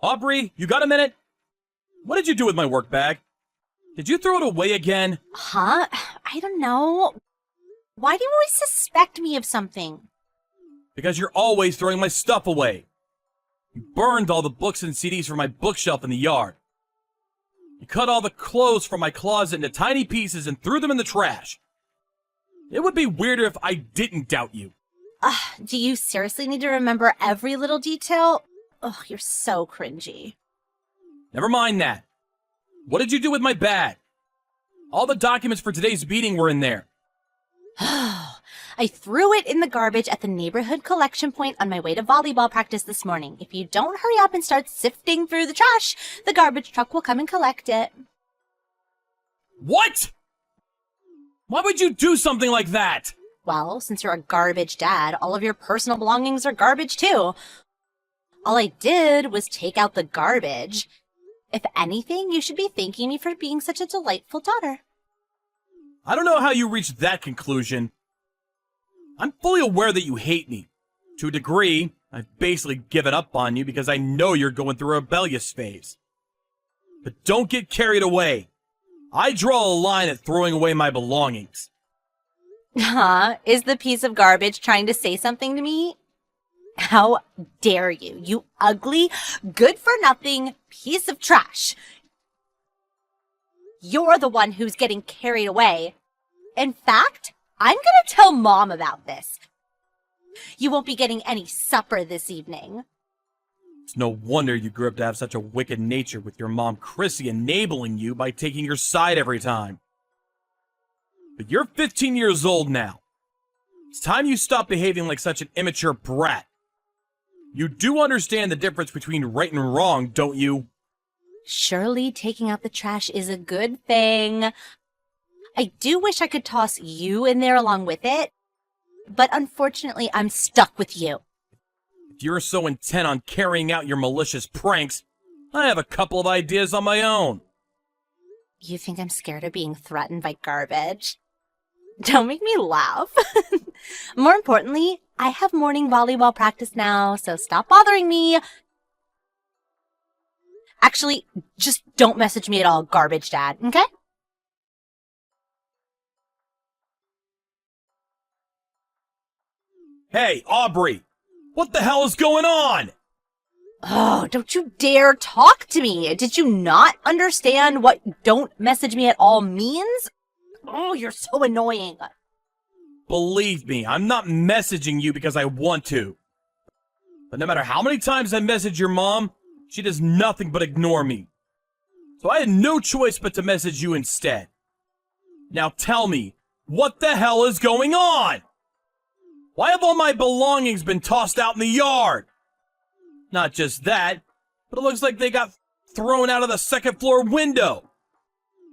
Aubrey, you got a minute? What did you do with my work bag? Did you throw it away again? Huh? I don't know. Why do you always suspect me of something? Because you're always throwing my stuff away. You burned all the books and CDs from my bookshelf in the yard. You cut all the clothes from my closet into tiny pieces and threw them in the trash. It would be weirder if I didn't doubt you. Do you seriously need to remember every little detail? Ugh, you're so cringy. Never mind that. What did you do with my bag? All the documents for today's meeting were in there. I threw it in the garbage at the neighborhood collection point on my way to volleyball practice this morning. If you don't hurry up and start sifting through the trash, the garbage truck will come and collect it. What? Why would you do something like that? Well, since you're a garbage dad, all of your personal belongings are garbage too. All I did was take out the garbage. If anything, you should be thanking me for being such a delightful daughter. I don't know how you reached that conclusion. I'm fully aware that you hate me. To a degree, I've basically given up on you because I know you're going through a rebellious phase. But don't get carried away. I draw a line at throwing away my belongings. Huh? Is the piece of garbage trying to say something to me? How dare you, you ugly, good-for-nothing piece of trash. You're the one who's getting carried away. In fact, I'm gonna tell Mom about this. You won't be getting any supper this evening. It's no wonder you grew up to have such a wicked nature with your mom Chrissy enabling you by taking your side every time. But you're 15 years old now. It's time you stop behaving like such an immature brat. You do understand the difference between right and wrong, don't you? Surely taking out the trash is a good thing. I do wish I could toss you in there along with it, but unfortunately I'm stuck with you. If you're so intent on carrying out your malicious pranks, I have a couple of ideas on my own. You think I'm scared of being threatened by garbage? Don't make me laugh. More importantly, I have morning volleyball practice now, so stop bothering me. Actually, just don't message me at all, garbage dad, okay? Hey, Aubrey! What the hell is going on? Oh, don't you dare talk to me. Did you not understand what don't message me at all means? Oh, you're so annoying. Believe me, I'm not messaging you because I want to. But no matter how many times I message your mom, she does nothing but ignore me. So I had no choice but to message you instead. Now tell me, what the hell is going on? Why have all my belongings been tossed out in the yard? Not just that, but it looks like they got thrown out of the second floor window.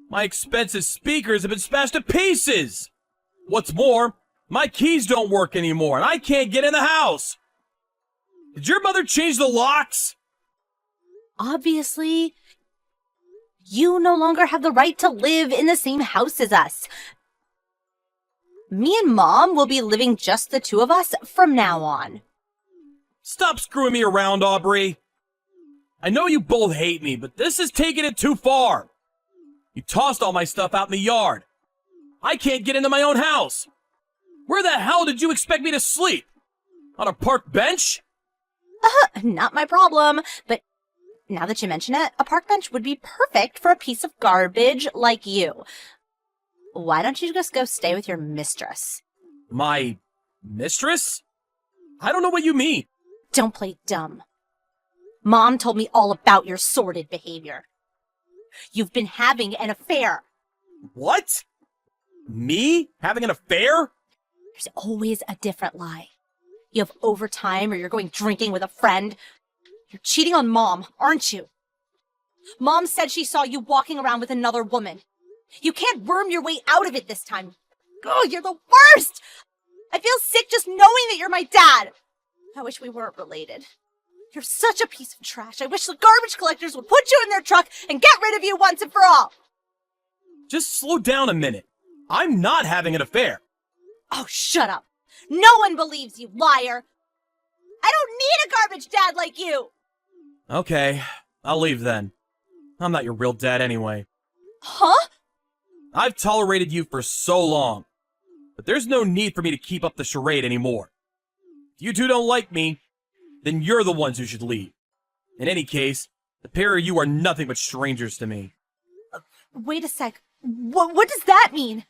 My expensive speakers have been smashed to pieces. What's more, my keys don't work anymore and I can't get in the house. Did your mother change the locks? Obviously, you no longer have the right to live in the same house as us. Me and Mom will be living just the two of us from now on. Stop screwing me around, Aubrey. I know you both hate me, but this is taking it too far. You tossed all my stuff out in the yard. I can't get into my own house. Where the hell did you expect me to sleep? On a park bench? Not my problem, but now that you mention it, a park bench would be perfect for a piece of garbage like you. Why don't you just go stay with your mistress? My mistress? I don't know what you mean. Don't play dumb. Mom told me all about your sordid behavior. You've been having an affair. What? Me? Having an affair? There's always a different lie. You have overtime or you're going drinking with a friend. You're cheating on Mom, aren't you? Mom said she saw you walking around with another woman. You can't worm your way out of it this time. Oh, you're the worst! I feel sick just knowing that you're my dad. I wish we weren't related. You're such a piece of trash. I wish the garbage collectors would put you in their truck and get rid of you once and for all. Just slow down a minute. I'm not having an affair. Oh, shut up. No one believes you, liar. I don't need a garbage dad like you. Okay, I'll leave then. I'm not your real dad anyway. Huh? I've tolerated you for so long, but there's no need for me to keep up the charade anymore. If you two don't like me, then you're the ones who should leave. In any case, the pair of you are nothing but strangers to me. Wait a sec. What does that mean?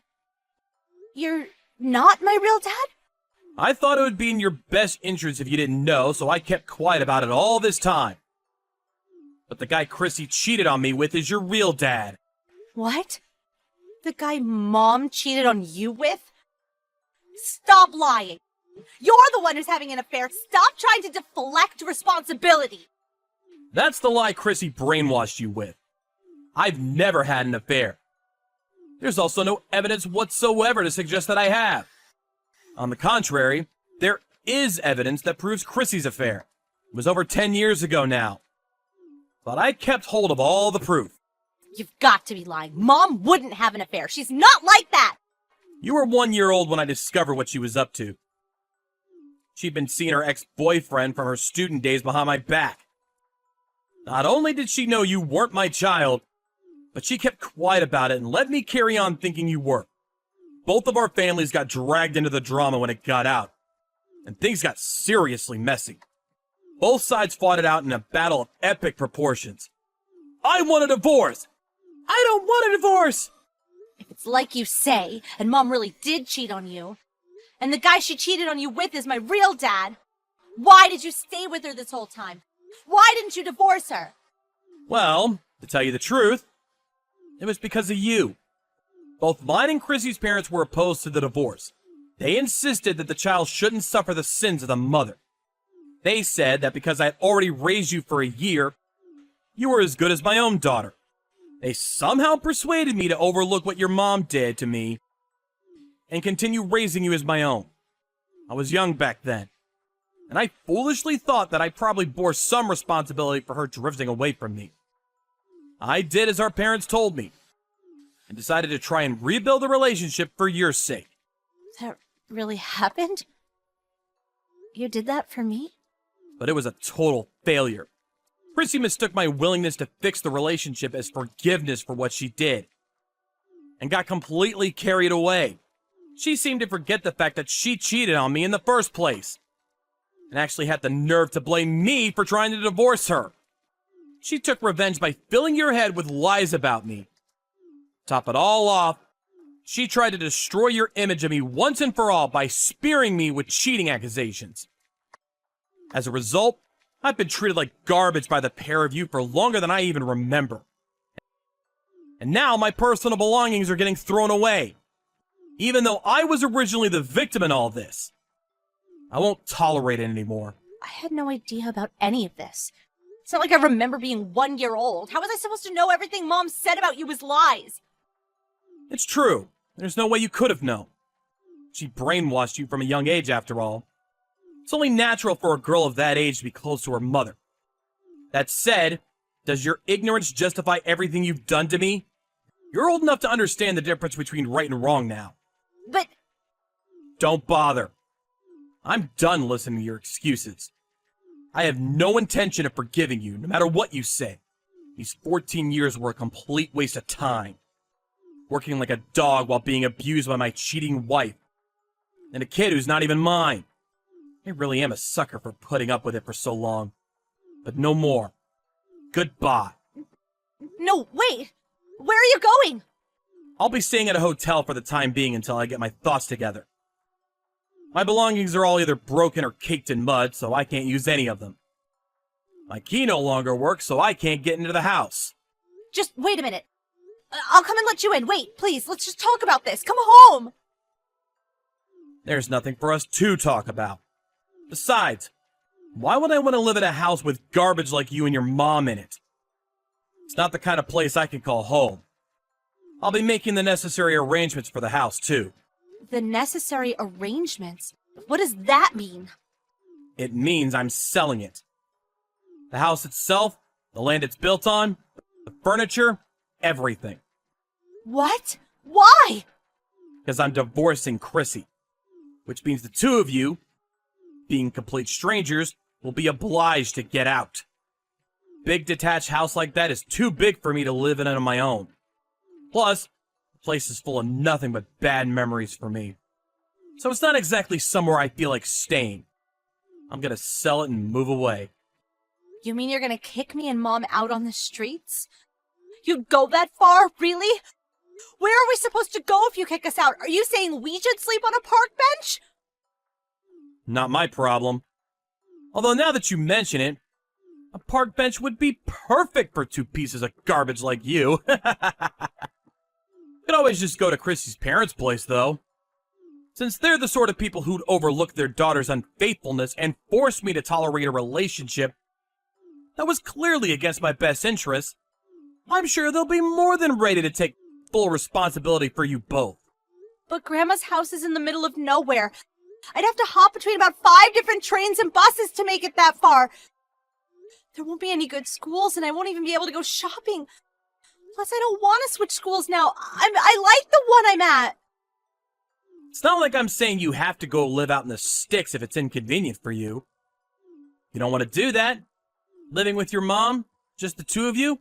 You're not my real dad? I thought it would be in your best interest if you didn't know, so I kept quiet about it all this time. But the guy Chrissy cheated on me with is your real dad. What? The guy Mom cheated on you with? Stop lying. You're the one who's having an affair. Stop trying to deflect responsibility. That's the lie Chrissy brainwashed you with. I've never had an affair. There's also no evidence whatsoever to suggest that I have. On the contrary, there is evidence that proves Chrissy's affair. It was over 10 years ago now. But I kept hold of all the proof. You've got to be lying. Mom wouldn't have an affair. She's not like that. You were 1 year old when I discovered what she was up to. She'd been seeing her ex-boyfriend from her student days behind my back. Not only did she know you weren't my child, but she kept quiet about it and let me carry on thinking you were. Both of our families got dragged into the drama when it got out, and things got seriously messy. Both sides fought it out in a battle of epic proportions. I want a divorce! I don't want a divorce! If it's like you say, and Mom really did cheat on you, and the guy she cheated on you with is my real dad, why did you stay with her this whole time? Why didn't you divorce her? Well, to tell you the truth, it was because of you. Both mine and Chrissy's parents were opposed to the divorce. They insisted that the child shouldn't suffer the sins of the mother. They said that because I had already raised you for a year, you were as good as my own daughter. They somehow persuaded me to overlook what your mom did to me and continue raising you as my own. I was young back then, and I foolishly thought that I probably bore some responsibility for her drifting away from me. I did as our parents told me, and decided to try and rebuild the relationship for your sake. That really happened? You did that for me? But it was a total failure. Chrissy mistook my willingness to fix the relationship as forgiveness for what she did, and got completely carried away. She seemed to forget the fact that she cheated on me in the first place, and actually had the nerve to blame me for trying to divorce her. She took revenge by filling your head with lies about me. Top it all off, she tried to destroy your image of me once and for all by spearing me with cheating accusations. As a result, I've been treated like garbage by the pair of you for longer than I even remember. And now my personal belongings are getting thrown away, even though I was originally the victim in all this. I won't tolerate it anymore. I had no idea about any of this. It's not like I remember being 1 year old. How was I supposed to know everything Mom said about you was lies? It's true. There's no way you could have known. She brainwashed you from a young age, after all. It's only natural for a girl of that age to be close to her mother. That said, does your ignorance justify everything you've done to me? You're old enough to understand the difference between right and wrong now. But Don't bother. I'm done listening to your excuses. I have no intention of forgiving you, no matter what you say. These 14 years were a complete waste of time. Working like a dog while being abused by my cheating wife. And a kid who's not even mine. I really am a sucker for putting up with it for so long. But no more. Goodbye. no, wait! Where are you going? I'll be staying at a hotel for the time being until I get my thoughts together. My belongings are all either broken or caked in mud, so I can't use any of them. My key no longer works, so I can't get into the house. Just wait a minute. I'll come and let you in. Wait, please, let's just talk about this. Come home! There's nothing for us to talk about. Besides, why would I want to live in a house with garbage like you and your mom in it? It's not the kind of place I can call home. I'll be making the necessary arrangements for the house, too. The necessary arrangements? What does that mean? It means I'm selling it. The house itself, the land it's built on, the furniture, everything. What? Why? Because I'm divorcing Chrissy. Which means the two of you, being complete strangers, will be obliged to get out. big detached house like that is too big for me to live in it on my own. Plus, the place is full of nothing but bad memories for me. So it's not exactly somewhere I feel like staying. I'm gonna sell it and move away. You mean you're gonna kick me and Mom out on the streets? You'd go that far? Really? Where are we supposed to go if you kick us out? Are you saying we should sleep on a park bench? Not my problem. Although now that you mention it, a park bench would be perfect for two pieces of garbage like you. Could always just go to Chrissy's parents' place, though. Since they're the sort of people who'd overlook their daughter's unfaithfulness and force me to tolerate a relationship that was clearly against my best interests, I'm sure they'll be more than ready to take full responsibility for you both. But Grandma's house is in the middle of nowhere. I'd have to hop between about 5 different trains and buses to make it that far. There won't be any good schools, and I won't even be able to go shopping. Plus, I don't want to switch schools now. I like the one I'm at. It's not like I'm saying you have to go live out in the sticks if it's inconvenient for you. You don't want to do that? Living with your mom, just the two of you,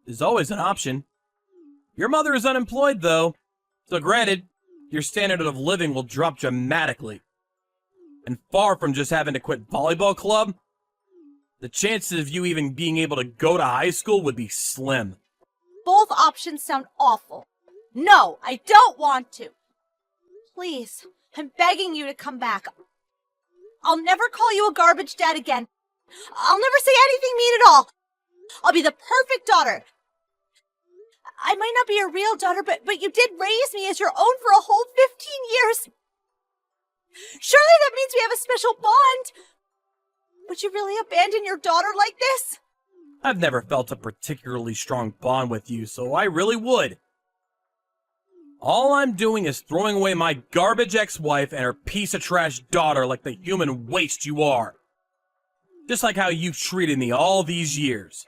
is always an option. Your mother is unemployed, though, so granted, your standard of living will drop dramatically. And far from just having to quit volleyball club, the chances of you even being able to go to high school would be slim. Both options sound awful. No, I don't want to. Please, I'm begging you to come back. I'll never call you a garbage dad again. I'll never say anything mean at all. I'll be the perfect daughter. I might not be your real daughter, but you did raise me as your own for a whole 15 years. Surely that means we have a special bond. Would you really abandon your daughter like this? I've never felt a particularly strong bond with you, so I really would. All I'm doing is throwing away my garbage ex-wife and her piece of trash daughter like the human waste you are. Just like how you've treated me all these years.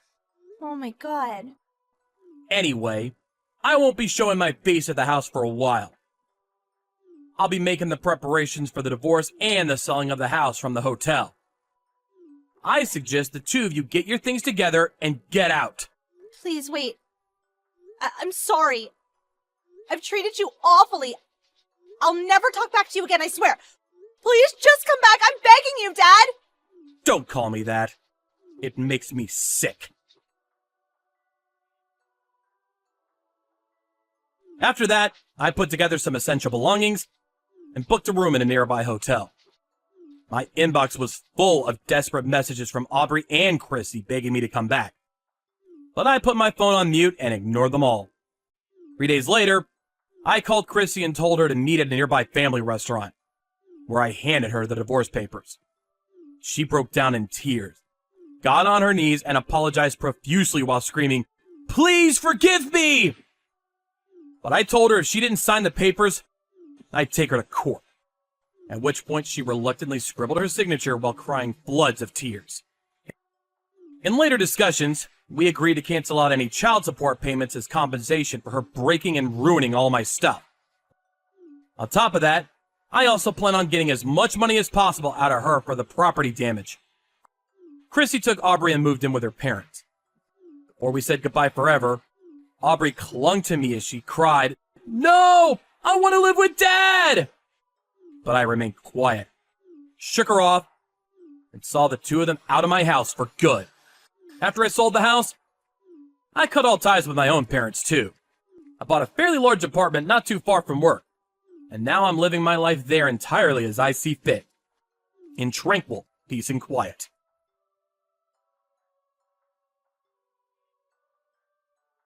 Oh my God. Anyway, I won't be showing my face at the house for a while. I'll be making the preparations for the divorce and the selling of the house from the hotel. I suggest the two of you get your things together and get out. Please wait. I'm sorry. I've treated you awfully. I'll never talk back to you again, I swear. Please just come back. I'm begging you, Dad. Don't call me that. It makes me sick. After that, I put together some essential belongings and booked a room in a nearby hotel. My inbox was full of desperate messages from Aubrey and Chrissy begging me to come back. But I put my phone on mute and ignored them all. 3 days later, I called Chrissy and told her to meet at a nearby family restaurant, where I handed her the divorce papers. She broke down in tears, got on her knees, and apologized profusely while screaming, "Please forgive me!" But I told her if she didn't sign the papers, I'd take her to court. At which point she reluctantly scribbled her signature while crying floods of tears. In later discussions, we agreed to cancel out any child support payments as compensation for her breaking and ruining all my stuff. On top of that, I also plan on getting as much money as possible out of her for the property damage. Chrissy took Aubrey and moved in with her parents. Before we said goodbye forever, Aubrey clung to me as she cried, "No! I want to live with Dad!" But I remained quiet, shook her off, and saw the two of them out of my house for good. After I sold the house, I cut all ties with my own parents too. I bought a fairly large apartment not too far from work, and now I'm living my life there entirely as I see fit, in tranquil peace and quiet.